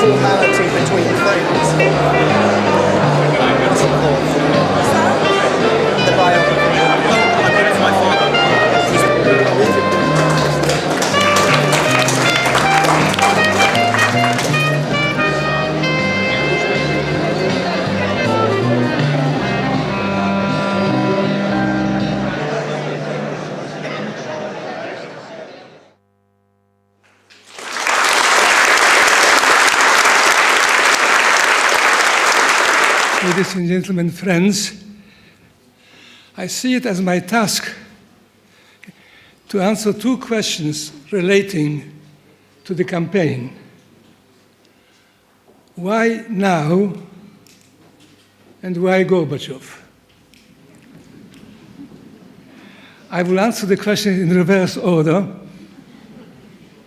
formality between things. What's it called? The biography. I read it for my father. Ladies and gentlemen, friends, I see it as my task to answer two questions relating to the campaign. Why now, and why Gorbachev? I will answer the question in reverse order,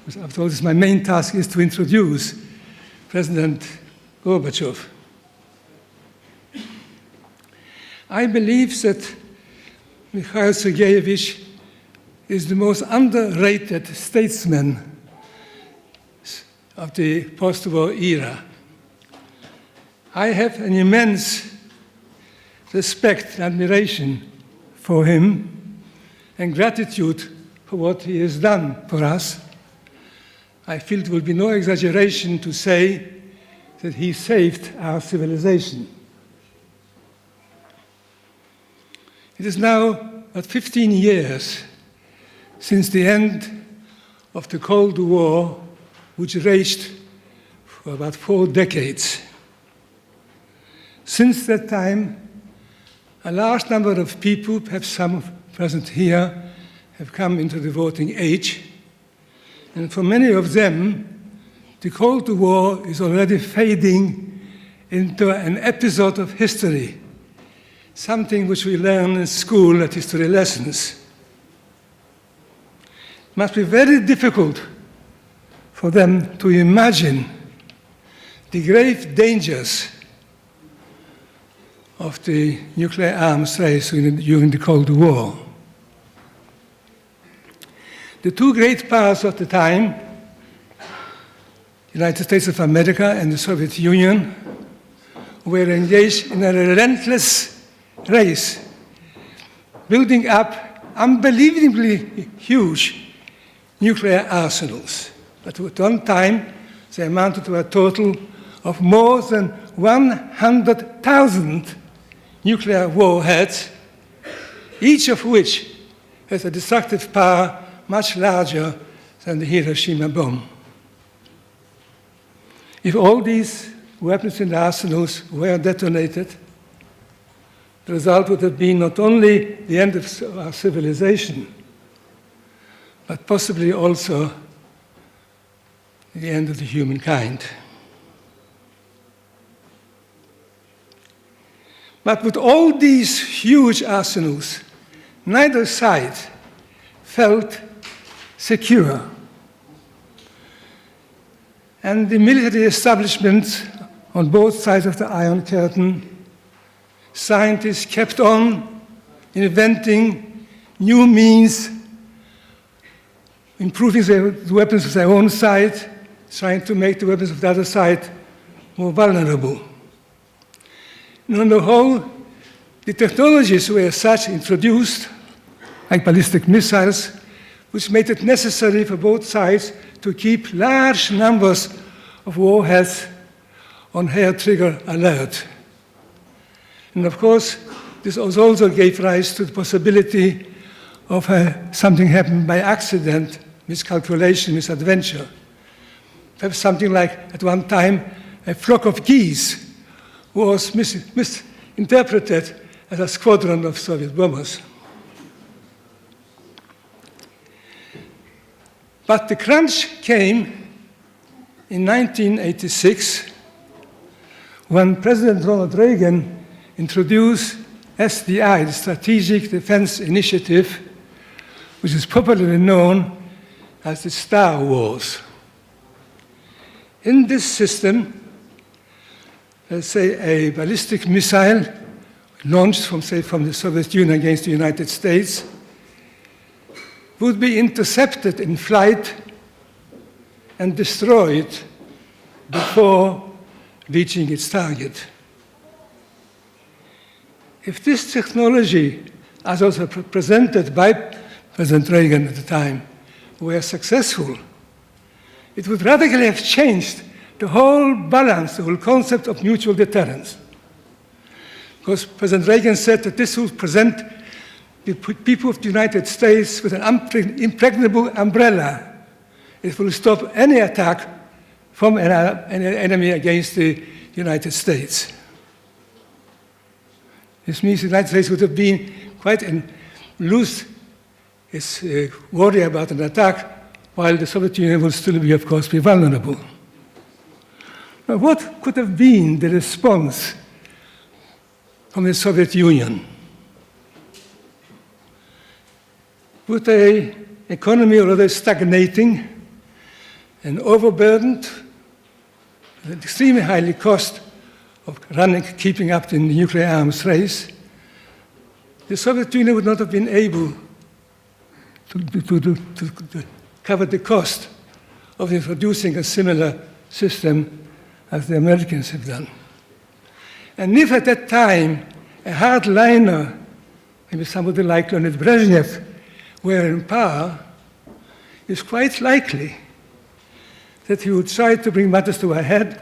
because after all, my main task is to introduce President Gorbachev. I believe that Mikhail Sergeyevich is the most underrated statesman of the post-war era. I have an immense respect and admiration for him and gratitude for what he has done for us. I feel it will be no exaggeration to say that he saved our civilization. It is now about 15 years since the end of the Cold War, which raged for about 4 decades. Since that time, a large number of people, perhaps some present here, have come into the voting age. And for many of them, the Cold War is already fading into an episode of history, something which we learn in school at history lessons. It must be very difficult for them to imagine the grave dangers of the nuclear arms race during the Cold War. The two great powers of the time, the United States of America and the Soviet Union, were engaged in a relentless race, building up unbelievably huge nuclear arsenals. But at one time, they amounted to a total of more than 100,000 nuclear warheads, each of which has a destructive power much larger than the Hiroshima bomb. If all these weapons and arsenals were detonated, the result would have been not only the end of our civilization, but possibly also the end of the humankind. But with all these huge arsenals, neither side felt secure. And the military establishment on both sides of the Iron Curtain, scientists kept on inventing new means, improving the weapons of their own side, trying to make the weapons of the other side more vulnerable. And on the whole, the technologies were such introduced, like ballistic missiles, which made it necessary for both sides to keep large numbers of warheads on hair-trigger alert. And of course, this also gave rise to the possibility of something happening by accident, miscalculation, misadventure. Perhaps something like, at one time, a flock of geese was misinterpreted as a squadron of Soviet bombers. But the crunch came in 1986 when President Ronald Reagan introduced SDI, the Strategic Defense Initiative, which is popularly known as the Star Wars. In this system, let's say a ballistic missile launched from the Soviet Union against the United States would be intercepted in flight and destroyed before reaching its target. If this technology, as also presented by President Reagan at the time, were successful, it would radically have changed the whole balance, the whole concept of mutual deterrence. Because President Reagan said that this would present the people of the United States with an impregnable umbrella. It will stop any attack from an enemy against the United States. This means the United States would have been quite lose its worry about an attack, while the Soviet Union will still be, of course, be vulnerable. Now, what could have been the response from the Soviet Union? With an economy rather stagnating and overburdened, with an extremely high cost of keeping up the nuclear arms race, the Soviet Union would not have been able to cover the cost of introducing a similar system as the Americans have done. And if at that time a hardliner, maybe somebody like Leonid Brezhnev, were in power, it's quite likely that he would try to bring matters to a head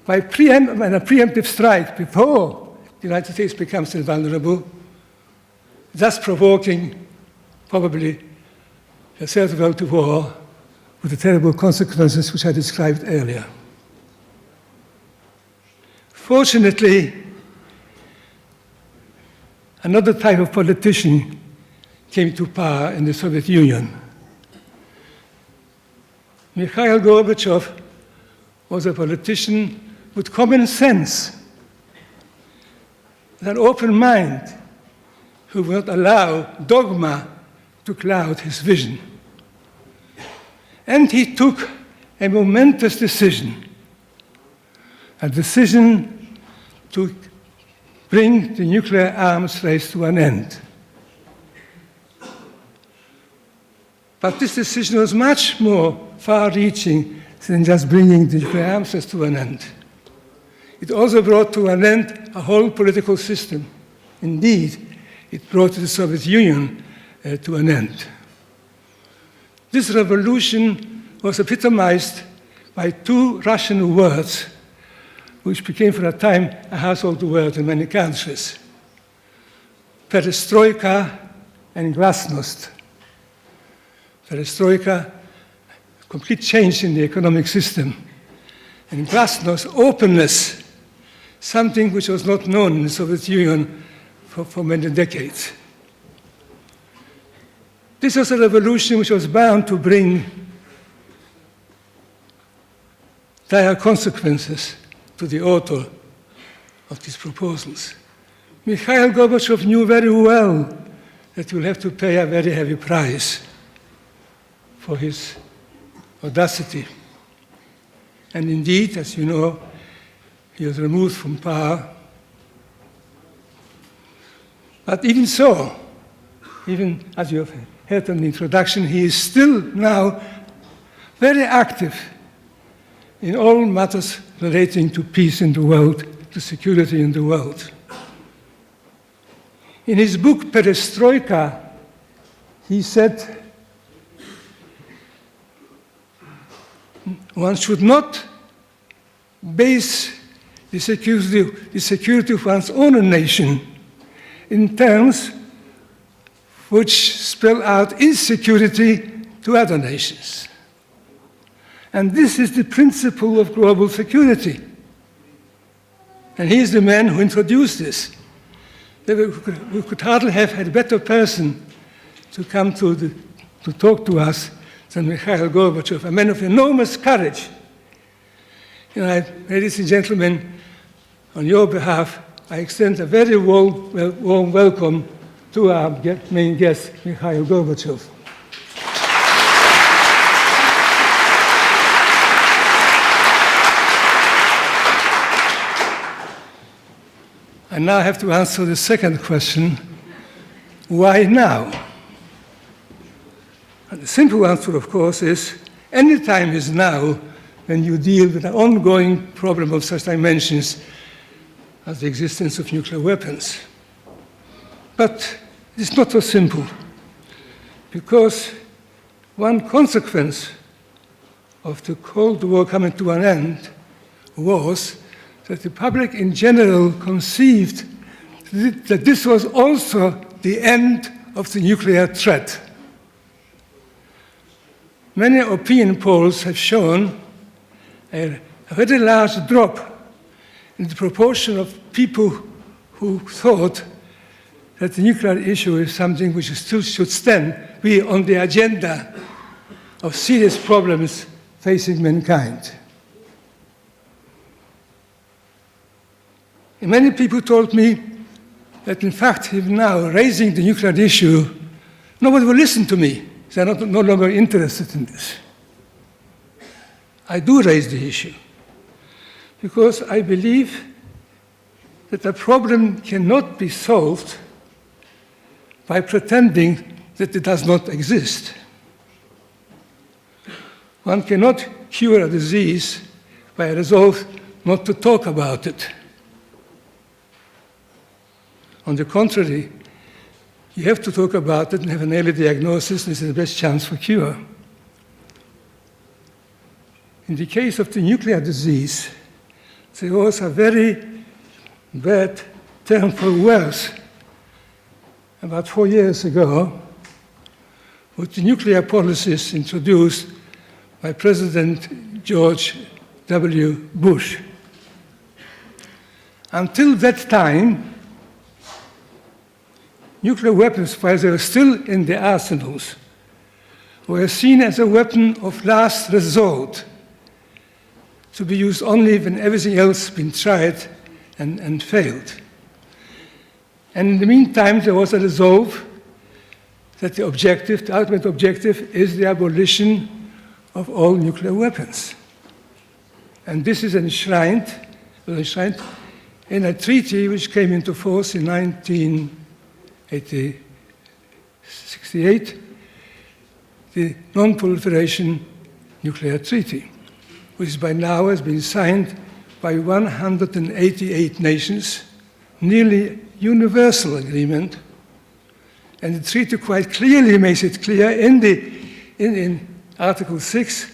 by a preemptive strike before the United States becomes invulnerable, thus provoking probably a Third World War with the terrible consequences which I described earlier. Fortunately, another type of politician came to power in the Soviet Union. Mikhail Gorbachev was a politician with common sense, with an open mind, who would not allow dogma to cloud his vision. And he took a momentous decision, a decision to bring the nuclear arms race to an end. But this decision was much more far-reaching than just bringing the nuclear arms race to an end. It also brought to an end a whole political system. Indeed, it brought the Soviet Union to an end. This revolution was epitomized by two Russian words, which became for a time a household word in many countries: perestroika and glasnost. Perestroika, complete change in the economic system, and glasnost, openness, something which was not known in the Soviet Union for many decades. This was a revolution which was bound to bring dire consequences to the author of these proposals. Mikhail Gorbachev knew very well that he will have to pay a very heavy price for his audacity. And indeed, as you know, he was removed from power. But even so, even as you have heard in the introduction, he is still now very active in all matters relating to peace in the world, to security in the world. In his book, Perestroika, he said, one should not base the security of one's own nation in terms which spell out insecurity to other nations. And this is the principle of global security. And he is the man who introduced this. We could hardly have had a better person to come to talk to us than Mikhail Gorbachev, a man of enormous courage. Ladies and gentlemen, on your behalf, I extend a very warm welcome to our main guest, Mikhail Gorbachev. I now have to answer the second question, why now? And the simple answer, of course, is any time is now when you deal with an ongoing problem of such dimensions as the existence of nuclear weapons. But it's not so simple, because one consequence of the Cold War coming to an end was that the public in general conceived that this was also the end of the nuclear threat. Many opinion polls have shown a very large drop in the proportion of people who thought that the nuclear issue is something which still should be on the agenda of serious problems facing mankind. And many people told me that, in fact, if now raising the nuclear issue, nobody will listen to me. They're no longer interested in this. I do raise the issue because I believe that the problem cannot be solved by pretending that it does not exist. One cannot cure a disease by a resolve not to talk about it. On the contrary, you have to talk about it and have an early diagnosis, and this is the best chance for cure. In the case of the nuclear disease, there was a very bad term for worse about 4 years ago, with the nuclear policies introduced by President George W. Bush. Until that time, nuclear weapons, while they were still in the arsenals, were seen as a weapon of last resort, to be used only when everything else had been tried and failed. And in the meantime, there was a resolve that the ultimate objective, is the abolition of all nuclear weapons. And this is enshrined in a treaty which came into force in 1968, the Non-Proliferation Nuclear Treaty, which by now has been signed by 188 nations, nearly universal agreement. And the treaty quite clearly makes it clear in Article 6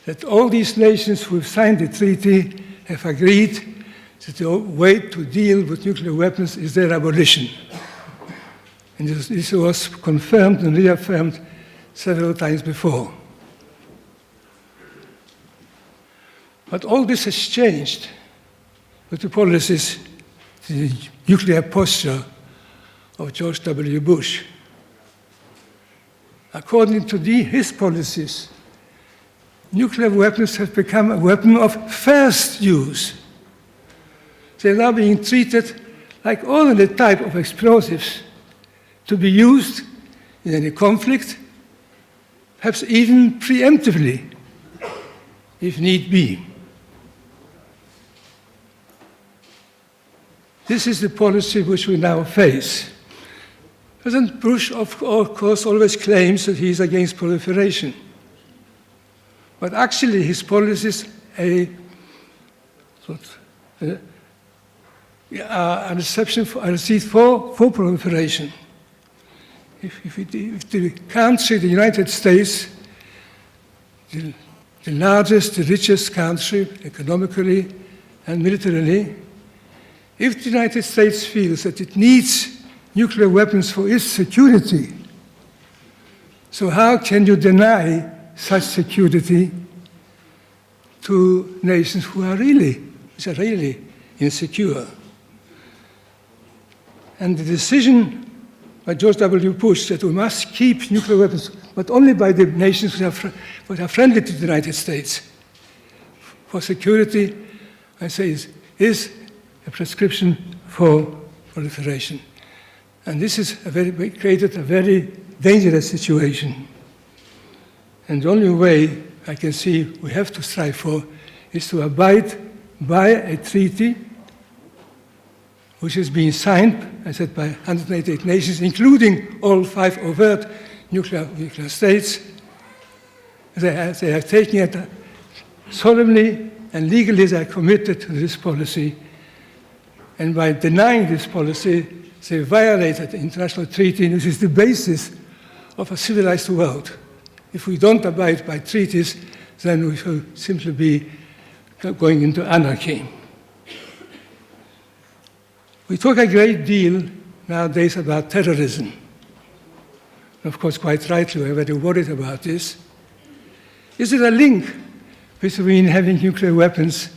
that all these nations who have signed the treaty have agreed that the way to deal with nuclear weapons is their abolition. And this was confirmed and reaffirmed several times before. But all this has changed with the policies, the nuclear posture of George W. Bush. According to his policies, nuclear weapons have become a weapon of first use. They're now being treated like ordinary type of explosives to be used in any conflict, perhaps even preemptively, if need be. This is the policy which we now face. President Bush, of course, always claims that he is against proliferation. But actually, his policies are a receipt for proliferation. If the country, the United States, the largest, the richest country economically and militarily, if the United States feels that it needs nuclear weapons for its security, so how can you deny such security to nations which are really insecure? And the decision by George W. Bush that we must keep nuclear weapons, but only by the nations which are friendly to the United States for security, I say, is a prescription for proliferation. And this has created a very dangerous situation. And the only way I can see we have to strive for is to abide by a treaty which is being signed, I said, by 188 nations, including all 5 overt nuclear states. They are taking it solemnly and legally they are committed to this policy. And by denying this policy, they violated the international treaty, which is the basis of a civilized world. If we don't abide by treaties, then we will simply be going into anarchy. We talk a great deal nowadays about terrorism. Of course, quite rightly, we're very worried about this. Is there a link between having nuclear weapons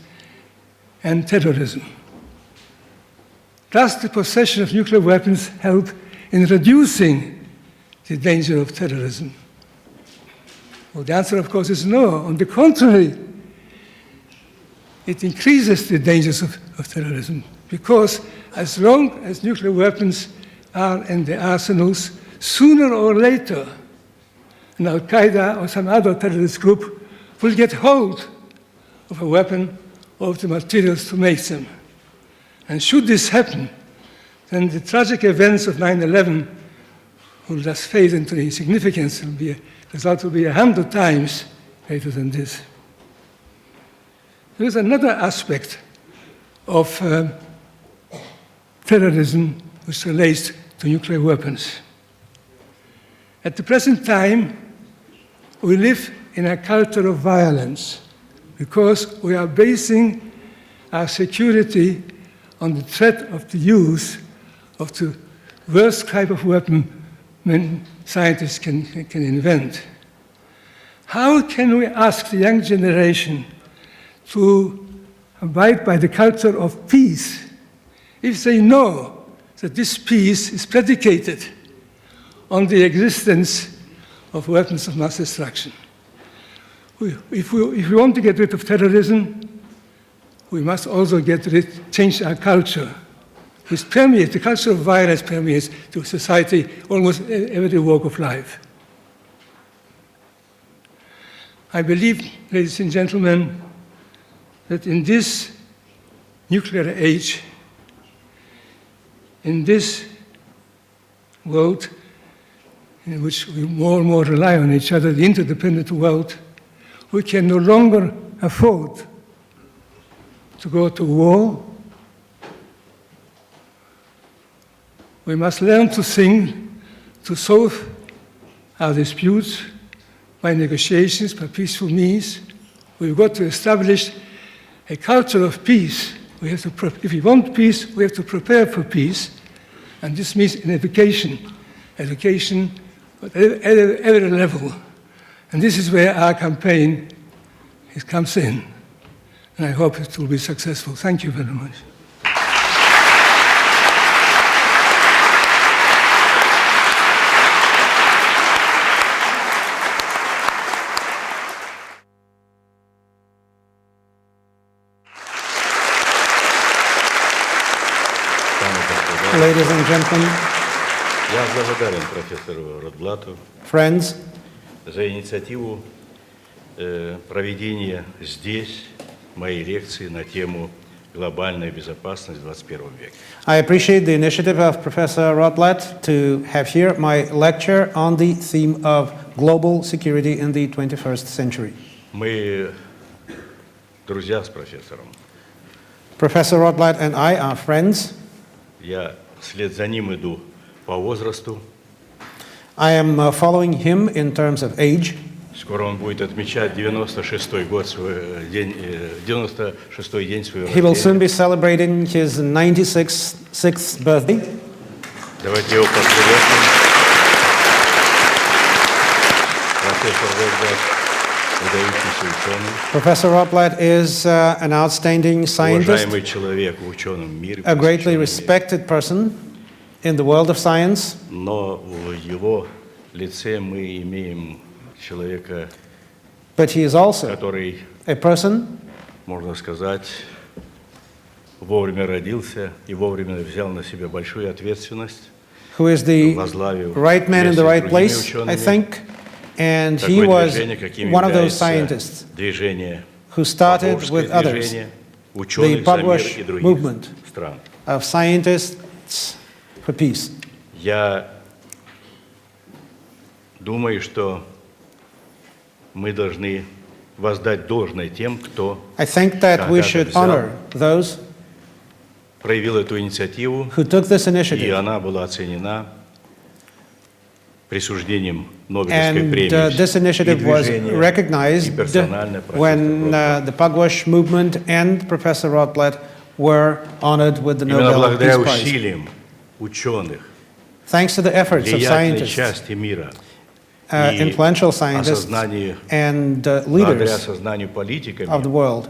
and terrorism? Does the possession of nuclear weapons help in reducing the danger of terrorism? Well, the answer, of course, is no. On the contrary, it increases the dangers of terrorism, because as long as nuclear weapons are in the arsenals, sooner or later, an Al-Qaeda or some other terrorist group will get hold of a weapon or of the materials to make them. And should this happen, then the tragic events of 9/11 will just fade into insignificance. The result will be 100 times greater than this. There is another aspect of terrorism which relates to nuclear weapons. At the present time, we live in a culture of violence because we are basing our security on the threat of the use of the worst type of weapon scientists can invent. How can we ask the young generation to abide by the culture of peace if they know that this peace is predicated on the existence of weapons of mass destruction? If we want to get rid of terrorism, we must also change our culture. The culture of violence permeates to society, almost every walk of life. I believe, ladies and gentlemen, that in this nuclear age, in this world in which we more and more rely on each other, the interdependent world, we can no longer afford to go to war. We must learn to think, to solve our disputes by negotiations, by peaceful means. We've got to establish a culture of peace. If we want peace, we have to prepare for peace. And this means in education at every level. And this is where our campaign comes in. And I hope it will be successful. Thank you very much. Ladies and gentlemen, Я благодарен профессору Ротблату friends, за инициативу проведения здесь моей лекции на тему «Глобальная безопасность в 21 веке». I appreciate the initiative of Professor Rotblat to have here my lecture on the theme of global security in the 21st century. Мы друзья с профессором. Professor Rotblat and I are friends. Я вслед за ним иду по возрасту. I am following him in terms of age. Скоро он будет отмечать 96-й день своего He will soon рождения. be celebrating his 96th birthday. Давайте его поприветствуем. Профессор Ротблат, выдающийся ученый, Professor Rotblat is an outstanding scientist, уважаемый человек в ученом мире, a greatly посвященный respected person in the world of science. но в его лице мы имеем человека, But he is also который, a person можно сказать, вовремя родился и вовремя взял на себя большую ответственность, who is the возглавив right man in the right вместе place, с другими I учеными think, and he такое was движение, каким one of those является scientists движение who started Павловское with others движение ученых the за мир Pugwash и других movement стран. of scientists for peace. Я думаю, что мы должны воздать должное тем, кто I think that we когда-то should взял, honor those проявил эту инициативу, who took this и initiative. она была оценена присуждением Нобелевской And премии this и initiative was движения, и recognized персонально профессора when Ротблата. the Pugwash movement and Professor Rotblat were honored with the Именно Nobel благодаря Peace Prize. усилиям ученых, Thanks to the efforts of влиятельной scientists, части мира и influential scientists, осознанию, and благодаря leaders осознанию политиками of the world,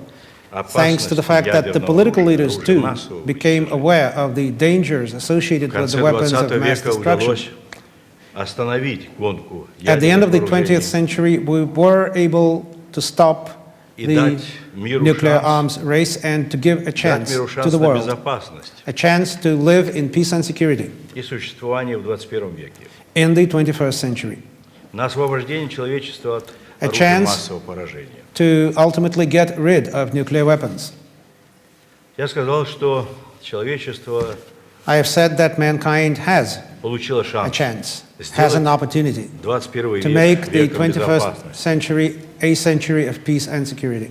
thanks to the опасности fact that the ядерного political оружия, leaders оружия too массового became уничтожения. aware of the dangers associated В with конце the weapons of 20 mass века destruction. удалось остановить гонку At the end of the ядерных 20th вооружений century, we were able to stop и the дать миру nuclear шанс, arms race and to give a дать chance миру to шанс the на world, безопасность a chance to live in peace and security и существование в 21 веке, in the 21st century, на освобождение человечества от A оружия chance массового поражения. to ultimately get rid of nuclear weapons. Я сказал, что человечество I have said that mankind has получило a шанс chance, has an сделать opportunity 21 to век make the веком 21st безопасности. century a century of peace and security.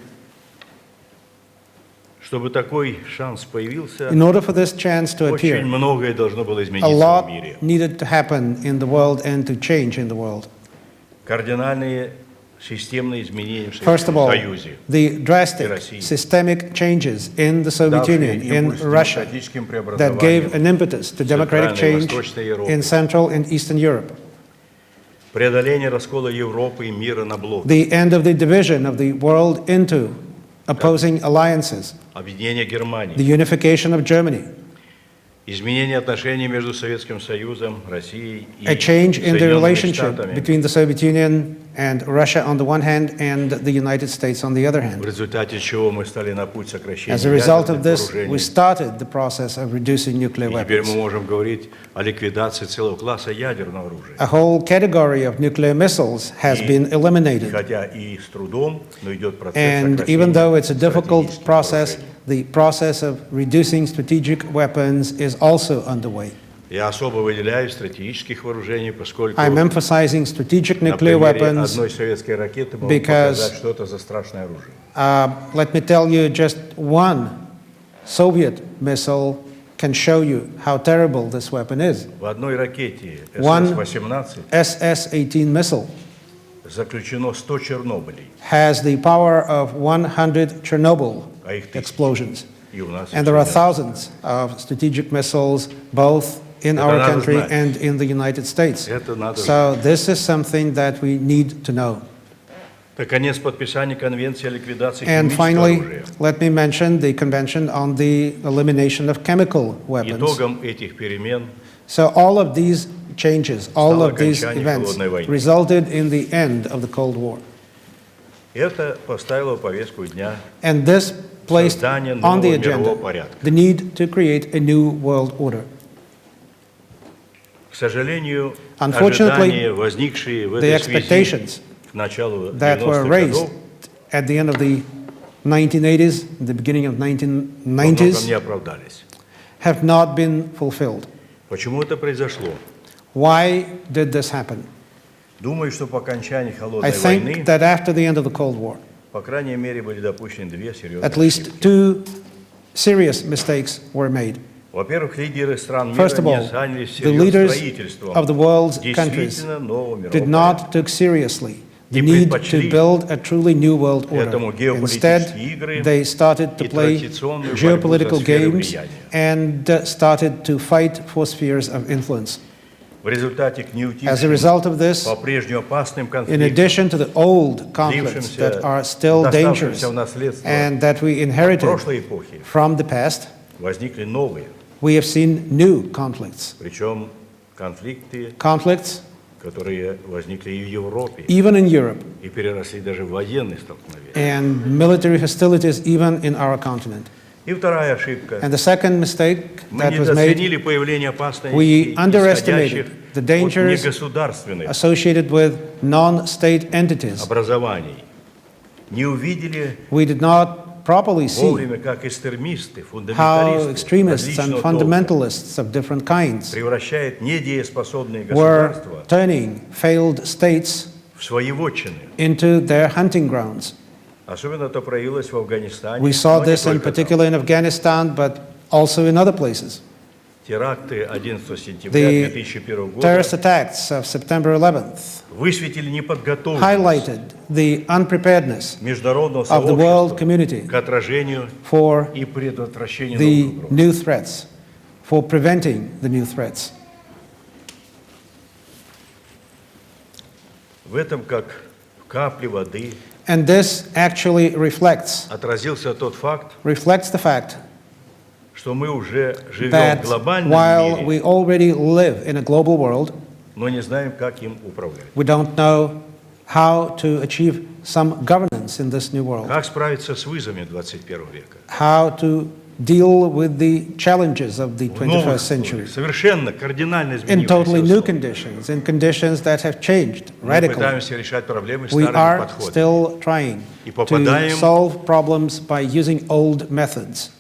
Чтобы такой шанс появился, In order for this chance to очень appear, многое должно было a измениться lot в мире. needed to happen in the world and to change in the world. Кардинальные системные изменения в First of Советском all, Союзе, the drastic России, systemic changes in the Soviet давшие Union, in импульс Russia, демократическим that gave преобразованиям an impetus to democratic Центральной и change Восточной Европы, in Central and Eastern Europe, преодоление раскола Европы и мира на блоки, the end of the division of the world into opposing alliances, объединение the Германии, unification of Germany, изменение отношений между Советским Союзом, Россией и a change in the Соединенными relationship Штатами. between the Soviet Union and Russia on the one hand and the United States on the other В hand. результате чего мы стали на путь сокращения As a result ядерных of this, we вооружений. started the process of reducing nuclear И теперь мы weapons. можем говорить о ликвидации целого класса ядерного оружия. A whole category of nuclear missiles has been eliminated. Хотя и с трудом, но идет процесс And сокращения even though it's a difficult стратегических process, вооружений. the process of reducing strategic weapons is also underway. Я особо выделяю стратегических вооружений, поскольку I'm emphasizing strategic на nuclear примере weapons. одной советской ракеты могу because- показать, что это за страшное оружие. Let me tell you, just one Soviet missile can show you how terrible this weapon is. В одной ракете One- СС-18 SS-18 missile заключено 100 Чернобылей, has the power of 100 Chernobyl а их тысячи. explosions. И у нас And there are их thousands of strategic missiles, both in Это our надо country знать. and in the United States. Это надо So this is something that we need to know. Наконец, подписание Конвенции о ликвидации And химического finally, оружия. let me mention the Convention on the Elimination of Chemical Weapons. Итогом этих перемен So all of these changes, all Стало of these окончание events холодной войны. resulted in the end of the Cold War. это поставило в повестку дня And this placed создание on the нового мирового agenda порядка. the need to create a new world order. К сожалению, Unfortunately, ожидания, возникшие в The этой связи expectations к началу that were 90-х raised годов at the end of the 1980s, the beginning of во многом 1990s, не оправдались. have not been fulfilled. Почему это произошло? Why did this happen? Думаю, что по окончании I холодной think войны, that after the end of the Cold War, по крайней мере, были допущены две серьезные at least ошибки. two serious mistakes were made. Во-первых, лидеры стран мира First of all, не занялись the всерьез leaders строительством of the world's countries действительно нового мирового did порядка. not take seriously the И need to предпочли build a truly new world order. этому Instead, геополитические игры they started to и play традиционную борьбу geopolitical за сферы games влияния. and started to fight for spheres of influence. В результате к As a неутихшим, result of this, по-прежнему опасным in конфликтам, addition to the old conflicts that are still dangerous доставшимся в наследство and that we от inherited прошлой эпохи, from the past, возникли новые, we have seen new conflicts. причем конфликты, Conflicts, которые возникли и в Европе, even in Europe, и переросли даже в военные столкновения. and military hostilities even in our continent. И вторая ошибка. And the second mistake Мы that was made, недооценили появление опасностей, we underestimated исходящих the от dangers негосударственных associated with non-state entities. образований. Не увидели We did not properly see вовремя, как экстремисты, how фундаменталисты extremists and различного толка fundamentalists of different kinds превращают недееспособные were государства turning failed states в свои вотчины. into their hunting grounds. Особенно это проявилось в Афганистане. We saw но не this in только там. particular in Afghanistan, but also in other places. Теракты 11 сентября The 2001 года terrorist attacks of September 11th высветили неподготовленность highlighted the unpreparedness международного of the world сообщества community к отражению for и предотвращению the новых угроз. new threats, for preventing the new threats. В этом, как в капле воды, And this actually reflects отразился тот факт, the fact что мы уже живем в that глобальном while мире, we already live in a global world, но не знаем, как им управлять. we don't know how to achieve some governance in this new world, Как справиться с вызовами 21 века? how to deal with the challenges of the В новых 21st century условиях, совершенно кардинально in totally new изменившихся conditions, in conditions that have changed Мы radically. пытаемся решать проблемы We старыми are подходами. still trying И to попадаем solve problems by using old methods.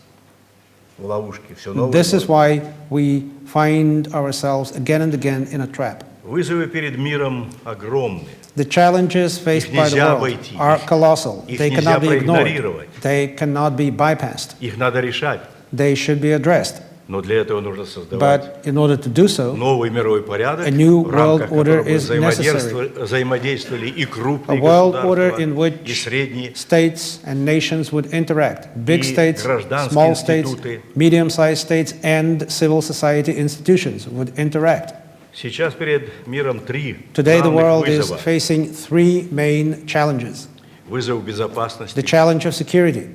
в ловушки все новые. This is why we find ourselves again and again in a trap. Вызовы перед миром огромны. The challenges faced Их by the нельзя world обойти. are colossal. Их They нельзя cannot be ignored. проигнорировать. They cannot be bypassed. Их надо решать. They should be addressed. Но для этого нужно создавать But in order to do so, новый мировой порядок, a new в рамках world order которого is взаимодействовали и a крупные world order in государства, и which средние, states and nations would interact. Big И states, гражданские small states, институты. medium-sized states, and civil society institutions would interact. Сейчас перед миром три Today, the главных world is вызова. facing three main challenges. Вызов безопасности, The challenge of security,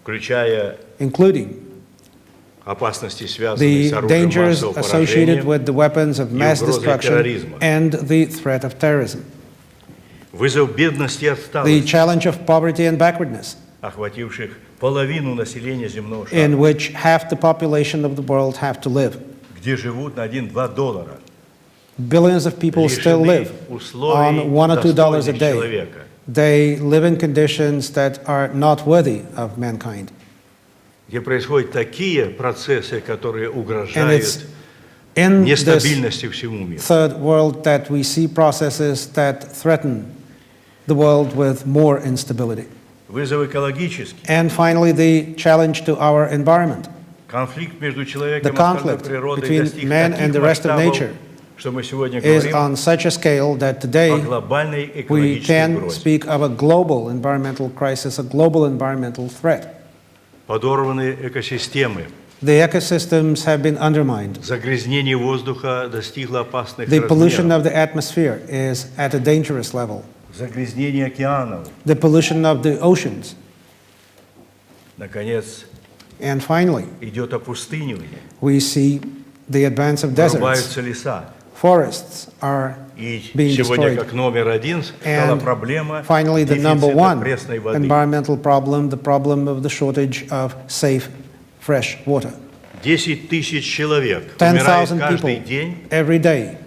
включая including опасности, связанные the с оружием dangers массового associated поражения, with the weapons of mass угрозой destruction терроризма. and the threat of terrorism. вызов бедности и The отсталости, challenge of poverty and backwardness, охвативших половину населения земного in шара, which half the population of the world have to live. где живут на $1-2, Billions of people still лишены live условий on $1 or $2 a достойных day. человека. They live in conditions that are not worthy of mankind. Где происходят такие процессы, которые And it's угрожают in this нестабильности всему миру. third world that we see processes that threaten the world with more instability. Вызов экологический, And finally, the challenge to our environment. конфликт между The человеком и остальной conflict природой between достиг man and the таких rest of масштабов, nature что мы сегодня is говорим on such a scale that о today глобальной we экологической can угрозе. speak of a global environmental crisis, a global environmental threat. Подорваны экосистемы, The ecosystems have been undermined. загрязнение воздуха достигло опасных The pollution размеров, of the atmosphere is at a dangerous level. загрязнение океанов, The pollution of the oceans. наконец, And finally, идет опустынивание, we see the advance of deserts. вырубаются леса. Forests are И being сегодня destroyed. как номер один стала And проблема finally, the number дефицита one пресной воды. environmental problem, the problem of the shortage of safe, fresh water. 10 тысяч человек 10,000 умирает каждый people день every day